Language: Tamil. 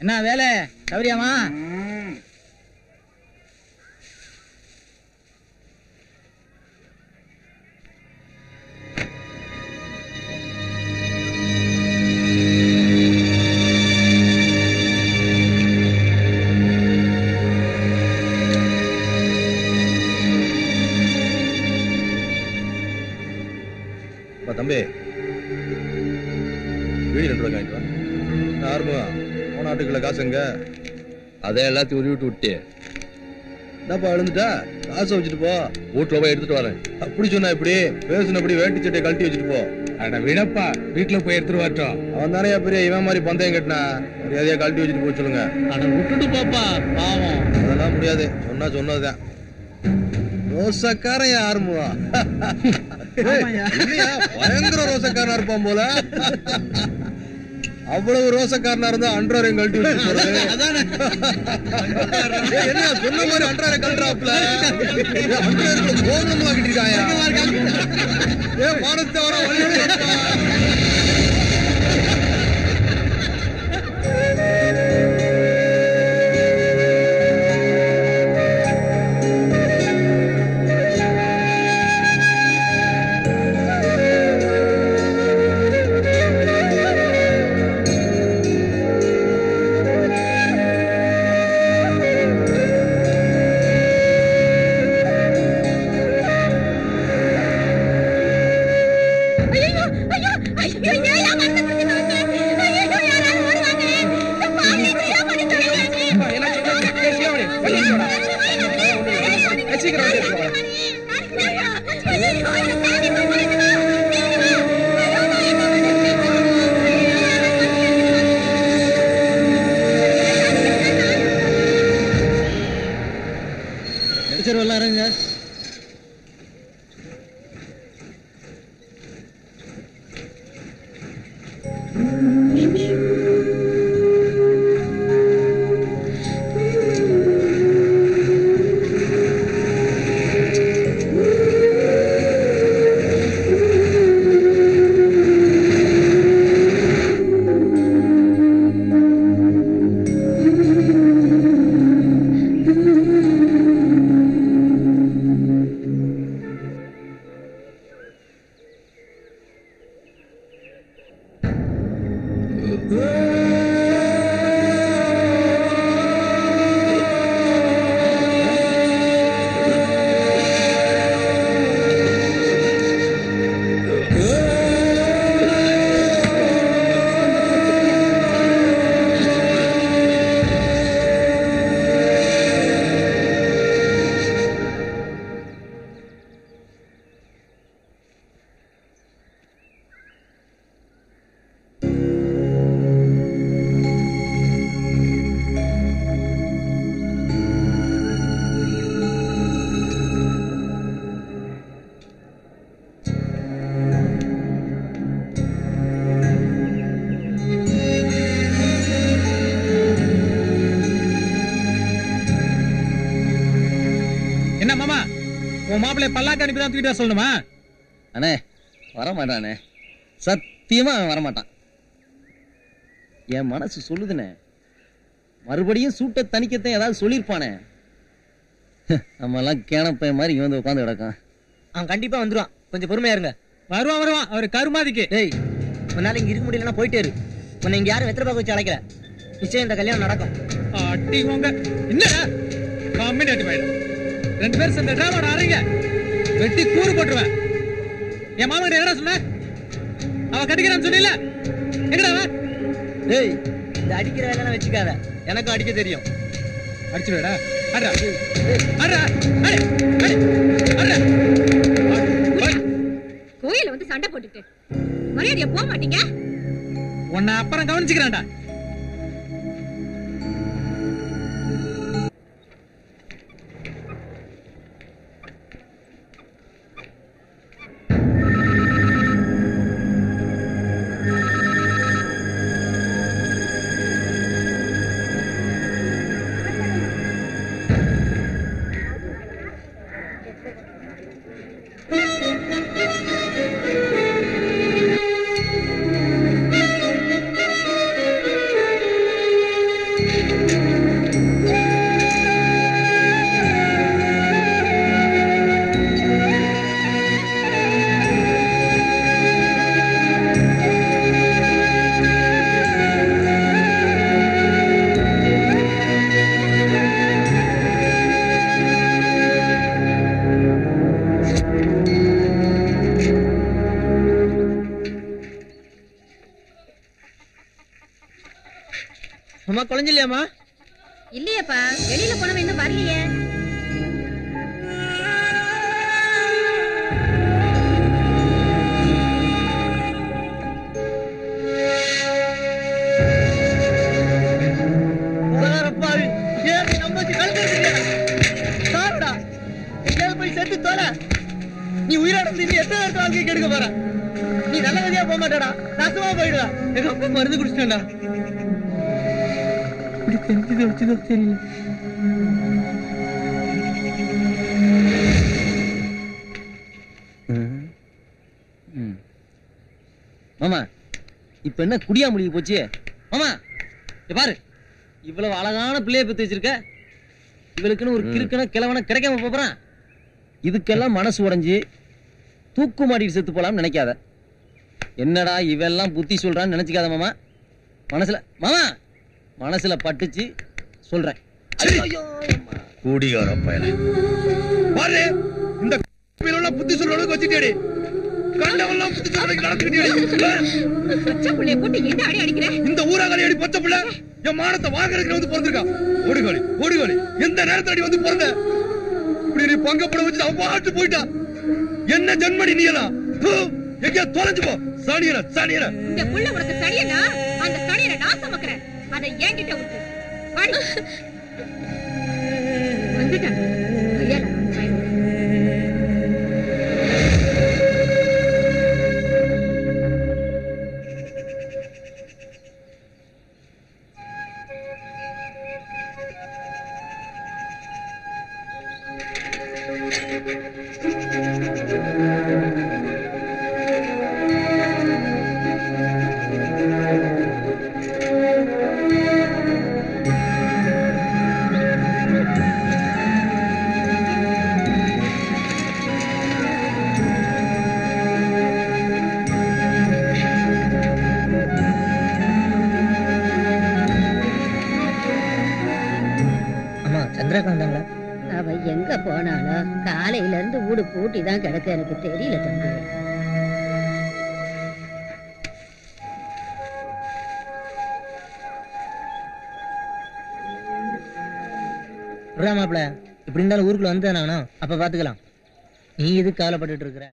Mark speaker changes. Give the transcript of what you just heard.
Speaker 1: என்ன வேலை சௌரியமா?
Speaker 2: தம்பி வீடு 2 ரூபா வாங்கிட்டு வா. ஆறுமுக போன ஆட்டுக்குள்ள காசுங்க
Speaker 3: அதே எல்லாத்தையும் உருவிட்டு விட்டு
Speaker 2: என்னப்பா எழுந்துட்டா காசை வச்சுட்டு போ.
Speaker 3: வீட்டுல போய் எடுத்துட்டு வரேன்.
Speaker 2: அப்படி சொன்னா இப்படி பேசுனபடி வேட்டி சட்டையை கழட்டி வச்சுட்டு போ.
Speaker 4: அட விடப்பா, வீட்டுல போய் எடுத்துட்டு வரட்டும்.
Speaker 2: அவன் தானே பெரிய இவன் மாதிரி பந்தயம் கட்டினா மரியாதையா கழட்டி வச்சுட்டு போக சொல்லுங்க.
Speaker 1: அட விட்டுட்டு போப்பா பாவம்.
Speaker 2: அதெல்லாம் முடியாது, சொன்னதுதான். ரோசக்காரன் ஆறுமுகா பயங்கர ரோசக்காரனா இருப்பான் போல. அவ்வளவு ரோசக்காரனா இருந்தா அன்றாரையும் கழட்டி வச்சு என்ன சொன்ன மாதிரி அன்றாரை கழட்டுறாப்ல. அன்றாருக்கு கோபமா கிட்டிருக்காயா? ஏன் வானத்தை வர வழி
Speaker 1: மாப்பிள்ளை பல்லாக்கு அனுப்பி தான் தூக்கிட்டு சொல்லணுமா?
Speaker 5: அண்ணே வரமாட்டானே, சத்தியமா அவன் வரமாட்டான். என் மனசு சொல்லுதுனே, மறுபடியும் சூட்டை தணிக்கத்தான் ஏதாவது சொல்லியிருப்பானே. நம்ம எல்லாம் கேனப்பைய மாதிரி இங்க வந்து உட்காந்து கிடக்கான்.
Speaker 1: அவன் கண்டிப்பா வந்துருவான், கொஞ்சம் பொறுமையா இருங்க. வருவான் அவர் கருமாதிக்கு.
Speaker 5: டேய், உன்னால இங்க இருக்க முடியலன்னா போயிட்டே இரு. உன்னை இங்க யாரும் வெத்தலை பாக்க வச்சு அழைக்கல. நிச்சயம் இந்த கல்யாணம் நடக்கும்.
Speaker 1: அட்டி உங்க என்ன கம்மிட்டு போயிடும். 2 பேரும் சேர்ந்த டிராமாவோட அறைங்க வெட்டி கூறு போட்டுருவேன். என் மாமா கிட்ட என்ன சொன்ன? அவன் கட்டிக்கிறான்னு சொன்னில, எங்கடா அவன்?
Speaker 5: டேய், இந்த அடிக்கிற வேலையெல்லாம் வச்சுக்காத, எனக்கும் அடிக்க தெரியும்.
Speaker 1: அடிச்சுடா.
Speaker 6: கோயில வந்து சண்டை போட்டுட்டு மரியாதையா போக மாட்டீங்க?
Speaker 1: உன்னை அப்புறம் கவனிச்சுக்கிறான்டா.
Speaker 5: அம்மா குழஞ்சில்லையாம்மா?
Speaker 6: இல்லையப்பா, வெளியில போனவன் இன்னும் வரலையே.
Speaker 5: நீ உயிரோட எத்தனை வாழ்க்கை கெடுக்க போற? நீ நல்ல வழியா போக மாட்டடா, நாசமா போயிடுவா. எங்க அப்பா மருந்து குடிச்சிட்டா. தெரிஞ்சதோ தெரியல. மாமா இப்ப என்ன குடியா முடிய போச்சு? மாமா பாரு, இவ்வளவு அழகான பிள்ளைய பத்தி வச்சிருக்க, இவளுக்குன்னு ஒரு கிறுக்கன கிழவன கிடைக்காம போறான். இதுக்கெல்லாம் மனசு உடைஞ்சு தூக்கு மாட்டிட்டு செத்து போலாம்னு நினைக்காத. என்னடா இவெல்லாம் புத்தி சொல்றான்னு நினைச்சுக்காத மாமா. மனசுல பட்டுச்சு சொல்றேன்.
Speaker 2: கூடிகார பயல பாரு, இந்த புத்தி சொல்ற அளவுக்கு வச்சுட்டேடி. கண்டவெல்லாம் புத்தி சொல்றதுக்கு நடந்துக்கிட்டே
Speaker 6: பச்சை புள்ளைய போட்டு என்ன அடி அடிக்கிற?
Speaker 2: இந்த ஊராகாரி அடி பச்சை புள்ள என் மானத்தை வாங்குறதுக்கு வந்து பிறந்திருக்கா. ஓடுகாலி எந்த நேரத்துல அடி வந்து பிறந்த? இப்படி நீ பங்கப்பட வச்சு அவன் பாட்டு போயிட்டா. என்ன ஜன்மடி நீ எல்லாம் எங்கேயா தொலைஞ்சு போ. சனியன
Speaker 6: இந்த புள்ள உனக்கு சனியனா? அந்த சனியனை நான் சுமக்கிறேன். அதை என்கிட்ட விட்டு வாடி. வந்துட்டான் ஐயா.
Speaker 5: சந்திரகாந்தாங்களா?
Speaker 7: அவ எங்க போனாலோ காலையில இருந்து வீடு பூட்டி தான் கிடக்கு. எனக்கு தெரியல தம்பி.
Speaker 5: மாப்பிள்ள இப்படி இருந்தாலும் ஊருக்குள்ள வந்து அப்ப பாத்துக்கலாம். நீ எதுக்கு கவலைப்பட்டு இருக்கிற?